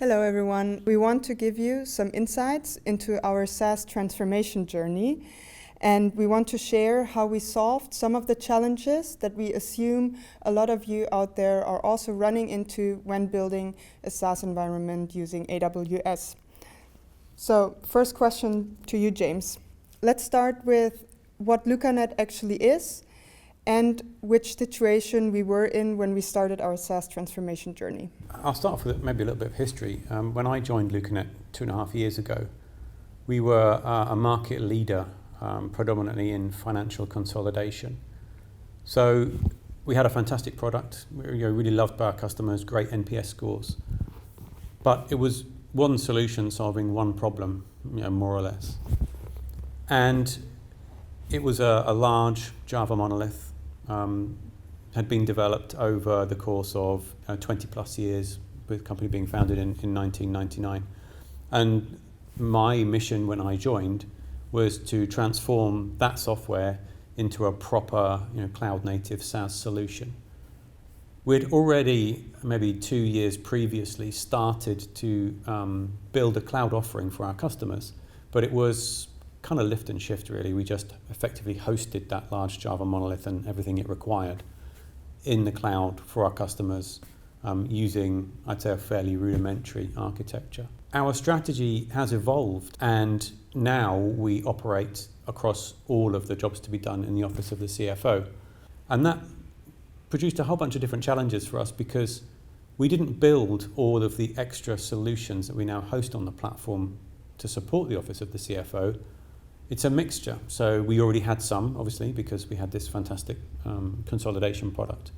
Hello everyone. We want to give you some insights into our SaaS transformation journey, and we want to share how we solved some of the challenges that we assume a lot of you out there are also running into when building a SaaS environment using AWS. So first question to you, James. Let's start with what Lucanet actually is and which situation we were in when we started our SaaS transformation journey. I'll start off with maybe a little bit of history. When I joined Lucanet 2.5 years ago, we were a market leader predominantly in financial consolidation. So we had a fantastic product, really loved by our customers, great NPS scores. But it was one solution solving one problem, more or less. And it was a large Java monolith, had been developed over the course of 20 plus years, with the company being founded in 1999. And my mission when I joined was to transform that software into a proper cloud native SaaS solution. We'd already, maybe 2 years previously, started to build a cloud offering for our customers, but it was kind of lift and shift really. We just effectively hosted that large Java monolith and everything it required in the cloud for our customers using, I'd say, a fairly rudimentary architecture. Our strategy has evolved, and now we operate across all of the jobs to be done in the office of the CFO. And that produced a whole bunch of different challenges for us because we didn't build all of the extra solutions that we now host on the platform to support the office of the CFO. It's a mixture. So we already had some, obviously, because we had this fantastic consolidation product.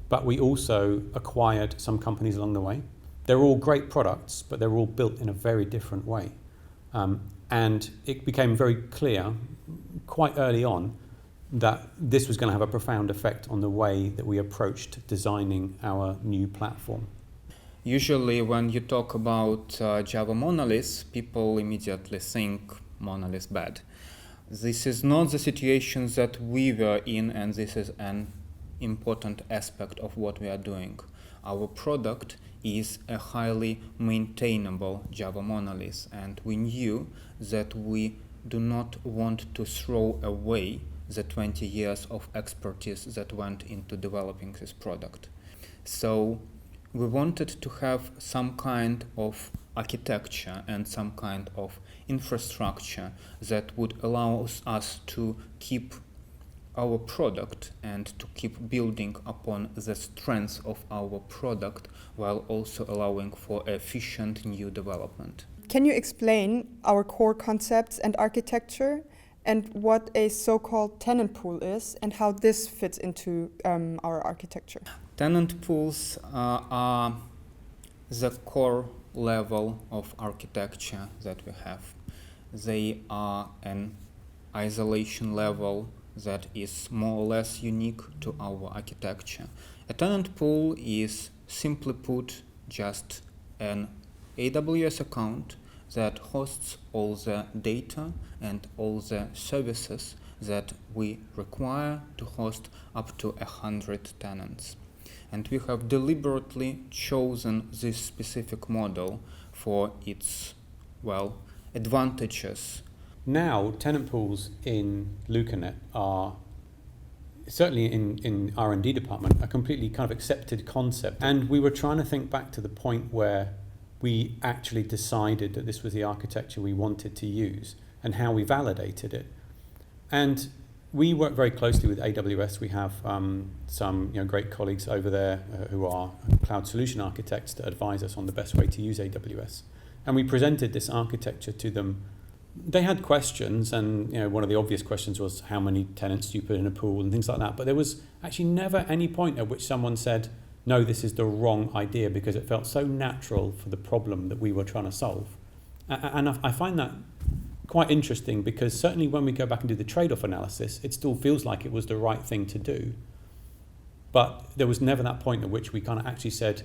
But we also acquired some companies along the way. They're all great products, but they're all built in a very different way. And it became very clear quite early on that this was going to have a profound effect on the way that we approached designing our new platform. Usually when you talk about Java monoliths, people immediately think monolith bad. This is not the situation that we were in, and this is an important aspect of what we are doing. Our product is a highly maintainable Java monolith, and we knew that we do not want to throw away the 20 years of expertise that went into developing this product. So we wanted to have some kind of architecture and some kind of infrastructure that would allow us to keep our product and to keep building upon the strengths of our product while also allowing for efficient new development. Can you explain our core concepts and architecture and what a so-called tenant pool is and how this fits into our architecture? Tenant pools are the core level of architecture that we have. They are an isolation level that is more or less unique to our architecture. A tenant pool is, simply put, just an AWS account that hosts all the data and all the services that we require to host up to 100 tenants. And we have deliberately chosen this specific model for its, advantages. Now, tenant pools in Lucanet are, certainly in R&D department, a completely kind of accepted concept. And we were trying to think back to the point where we actually decided that this was the architecture we wanted to use and how we validated it. And we work very closely with AWS. We have some great colleagues over there who are cloud solution architects that advise us on the best way to use AWS. And we presented this architecture to them. They had questions, and one of the obvious questions was how many tenants do you put in a pool and things like that. But there was actually never any point at which someone said, no, this is the wrong idea, because it felt so natural for the problem that we were trying to solve. And I find that quite interesting, because certainly when we go back and do the trade-off analysis, it still feels like it was the right thing to do. But there was never that point at which we kind of actually said,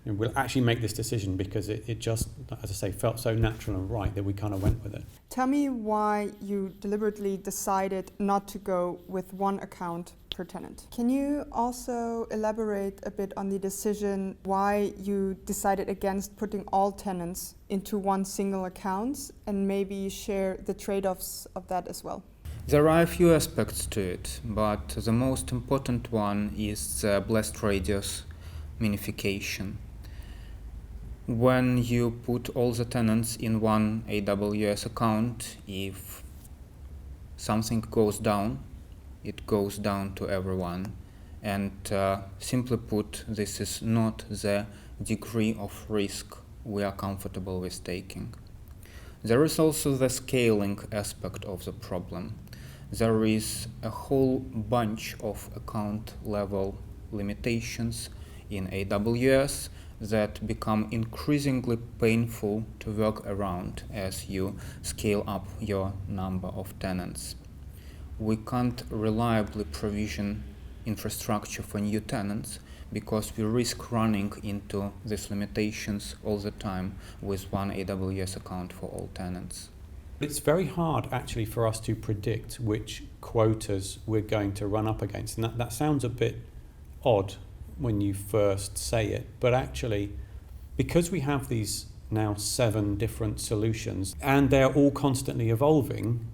we'll actually make this decision, because it just, as I say, felt so natural and right that we kind of went with it. Tell me why you deliberately decided not to go with one account per tenant. Can you also elaborate a bit on the decision why you decided against putting all tenants into one single account, and maybe share the trade-offs of that as well? There are a few aspects to it, but the most important one is the blast radius minification. When you put all the tenants in one AWS account, if something goes down, it goes down to everyone. And simply put, this is not the degree of risk we are comfortable with taking. There is also the scaling aspect of the problem. There is a whole bunch of account level limitations in AWS that become increasingly painful to work around as you scale up your number of tenants. We can't reliably provision infrastructure for new tenants because we risk running into these limitations all the time with one AWS account for all tenants. It's very hard actually for us to predict which quotas we're going to run up against, and that sounds a bit odd when you first say it, but actually, because we have these now 7 different solutions and they're all constantly evolving,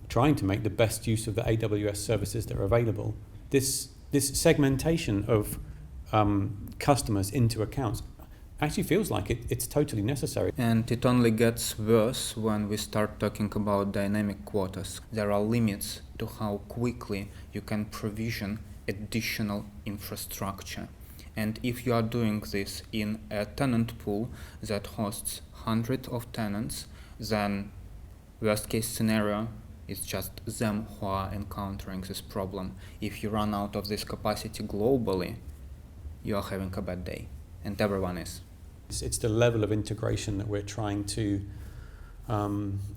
trying to make the best use of the AWS services that are available, this segmentation of customers into accounts actually feels like it's totally necessary. And it only gets worse when we start talking about dynamic quotas. There are limits to how quickly you can provision additional infrastructure. And if you are doing this in a tenant pool that hosts hundreds of tenants, then worst case scenario is just them who are encountering this problem. If you run out of this capacity globally, you are having a bad day, and everyone is. It's the level of integration that we're trying to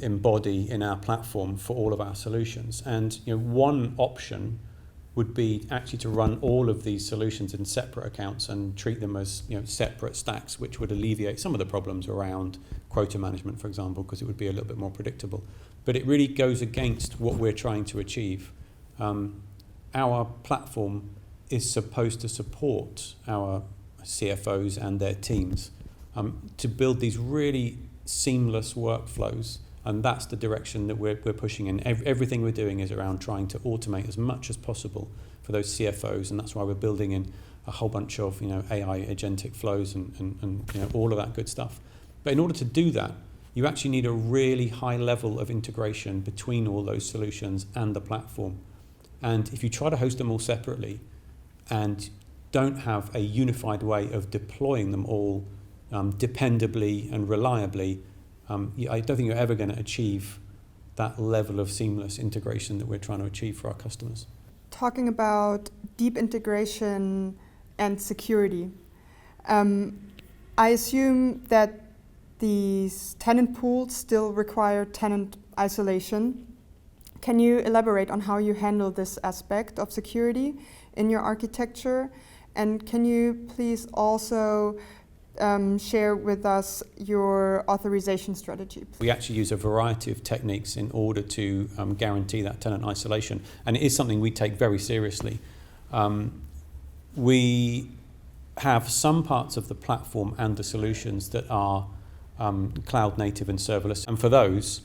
embody in our platform for all of our solutions. And one option would be actually to run all of these solutions in separate accounts and treat them as separate stacks, which would alleviate some of the problems around quota management, for example, because it would be a little bit more predictable. But it really goes against what we're trying to achieve. Our platform is supposed to support our CFOs and their teams to build these really seamless workflows. And that's the direction that we're pushing in. Everything we're doing is around trying to automate as much as possible for those CFOs, and that's why we're building in a whole bunch of AI agentic flows and all of that good stuff. But in order to do that, you actually need a really high level of integration between all those solutions and the platform. And if you try to host them all separately and don't have a unified way of deploying them all dependably and reliably, I don't think you're ever going to achieve that level of seamless integration that we're trying to achieve for our customers. Talking about deep integration and security, I assume that these tenant pools still require tenant isolation. Can you elaborate on how you handle this aspect of security in your architecture? And can you please also share with us your authorization strategy? We actually use a variety of techniques in order to guarantee that tenant isolation, and it is something we take very seriously. We have some parts of the platform and the solutions that are cloud native and serverless, and for those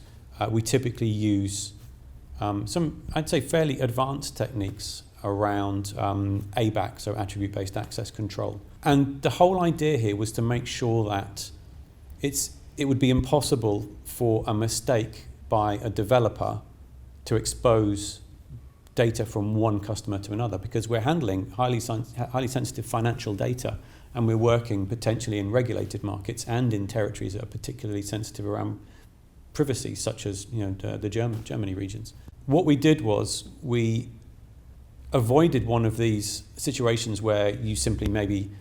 we typically use some, I'd say, fairly advanced techniques around ABAC, so attribute-based access control. And the whole idea here was to make sure that it would be impossible for a mistake by a developer to expose data from one customer to another, because we're handling highly sensitive financial data, and we're working potentially in regulated markets and in territories that are particularly sensitive around privacy, such as the Germany regions. What we did was we avoided one of these situations where you simply maybe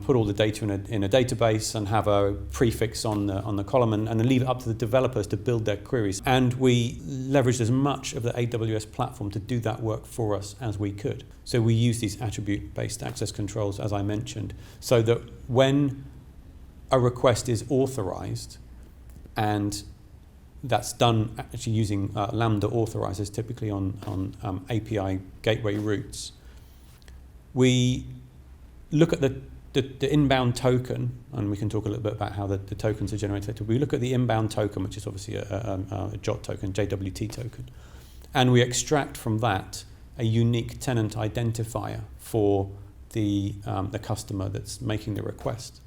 put all the data in a database and have a prefix on the column and then leave it up to the developers to build their queries. And we leveraged as much of the AWS platform to do that work for us as we could. So we use these attribute-based access controls, as I mentioned, so that when a request is authorized and that's done actually using Lambda authorizers, typically on API gateway routes. We look at the inbound token, and we can talk a little bit about how the tokens are generated. We look at the inbound token, which is obviously a JOT token, JWT token, and we extract from that a unique tenant identifier for the customer that's making the request.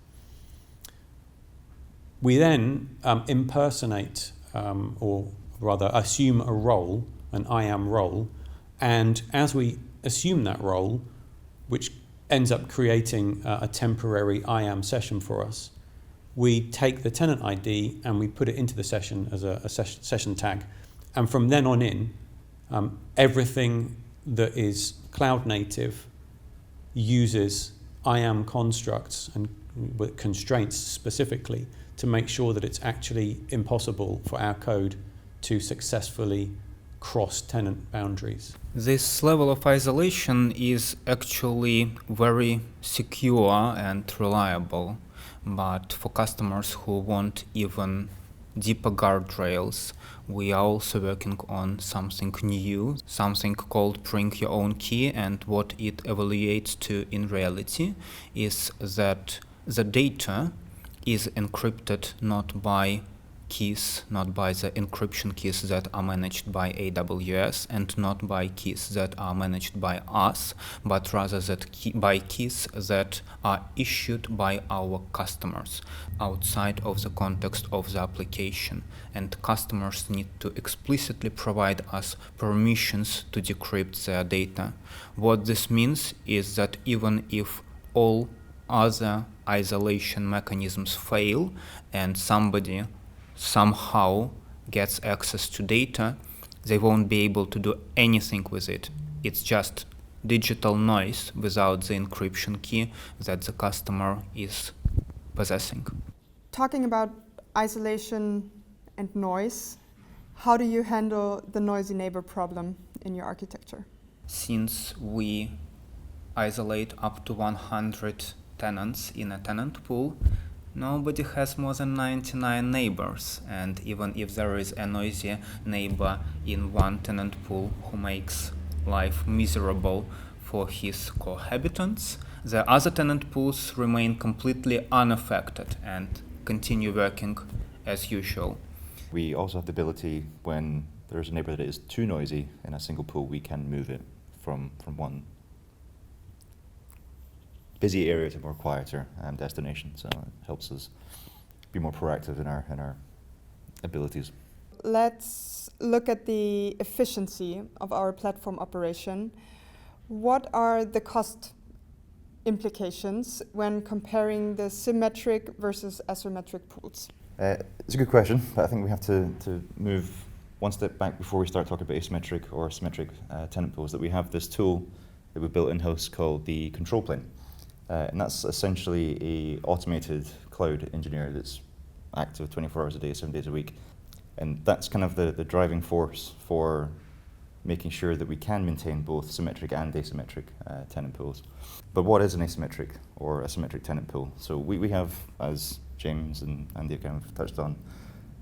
We then impersonate, or rather assume a role, an IAM role, and as we assume that role, which ends up creating a temporary IAM session for us, we take the tenant ID and we put it into the session as a session tag. And from then on in, everything that is cloud native uses IAM constructs and with constraints specifically to make sure that it's actually impossible for our code to successfully cross tenant boundaries. This level of isolation is actually very secure and reliable, but for customers who want even deeper guardrails, we are also working on something new, something called bring your own key, and what it evaluates to in reality is that the data is encrypted not by keys, not by the encryption keys that are managed by AWS and not by keys that are managed by us, but rather by keys that are issued by our customers outside of the context of the application. And customers need to explicitly provide us permissions to decrypt their data. What this means is that even if all other isolation mechanisms fail and somebody somehow gets access to data, they won't be able to do anything with it. It's just digital noise without the encryption key that the customer is possessing. Talking about isolation and noise, how do you handle the noisy neighbor problem in your architecture? Since we isolate up to 100 tenants in a tenant pool, nobody has more than 99 neighbors, and even if there is a noisy neighbor in one tenant pool who makes life miserable for his cohabitants, the other tenant pools remain completely unaffected and continue working as usual. We also have the ability, when there's a neighbor that is too noisy in a single pool, we can move it from one busy area to more quieter destination. So it helps us be more proactive in our abilities. Let's look at the efficiency of our platform operation. What are the cost implications when comparing the symmetric versus asymmetric pools? It's a good question, but I think we have to move one step back before we start talking about asymmetric or symmetric tenant pools, that we have this tool that we built in-house called the control plane. And that's essentially a automated cloud engineer that's active 24 hours a day, 7 days a week. And that's kind of the driving force for making sure that we can maintain both symmetric and asymmetric tenant pools. But what is an asymmetric or a symmetric tenant pool? So we have, as James and Andy kind of touched on,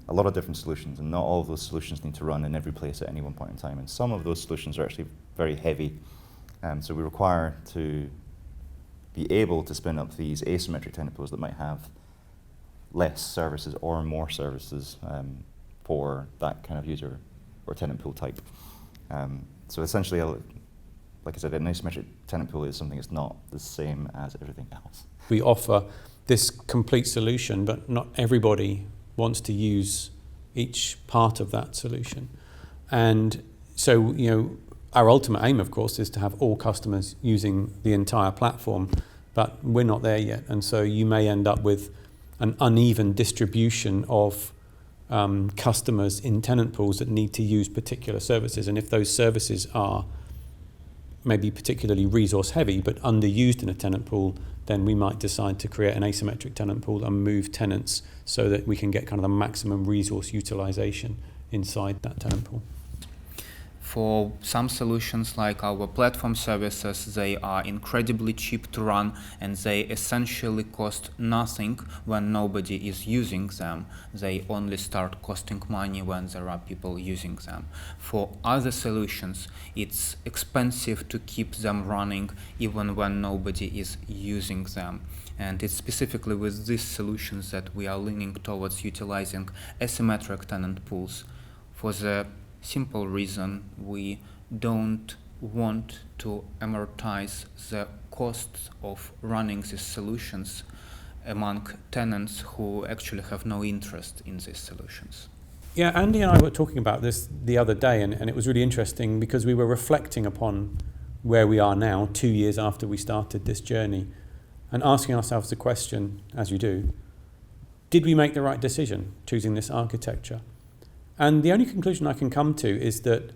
a lot of different solutions, and not all of those solutions need to run in every place at any one point in time. And some of those solutions are actually very heavy. So we require to be able to spin up these asymmetric tenant pools that might have less services or more services for that kind of user or tenant pool type. So essentially, like I said, an asymmetric tenant pool is something that's not the same as everything else. We offer this complete solution, but not everybody wants to use each part of that solution. And so, our ultimate aim, of course, is to have all customers using the entire platform, but we're not there yet. And so you may end up with an uneven distribution of customers in tenant pools that need to use particular services. And if those services are maybe particularly resource heavy but underused in a tenant pool, then we might decide to create an asymmetric tenant pool and move tenants so that we can get kind of the maximum resource utilization inside that tenant pool. For some solutions like our platform services, they are incredibly cheap to run and they essentially cost nothing when nobody is using them. They only start costing money when there are people using them. For other solutions, it's expensive to keep them running even when nobody is using them. And it's specifically with these solutions that we are leaning towards utilizing asymmetric tenant pools for the simple reason we don't want to amortize the costs of running these solutions among tenants who actually have no interest in these solutions. Yeah, Andy and I were talking about this the other day, and it was really interesting because we were reflecting upon where we are now, 2 years after we started this journey, and asking ourselves the question, as you do, did we make the right decision choosing this architecture? And the only conclusion I can come to is that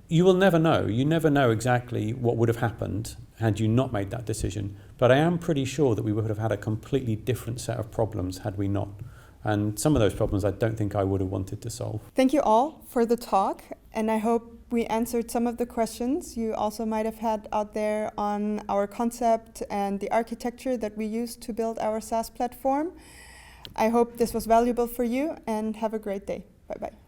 you will never know. You never know exactly what would have happened had you not made that decision. But I am pretty sure that we would have had a completely different set of problems had we not. And some of those problems I don't think I would have wanted to solve. Thank you all for the talk, and I hope we answered some of the questions you also might have had out there on our concept and the architecture that we use to build our SaaS platform. I hope this was valuable for you, and have a great day. Bye-bye.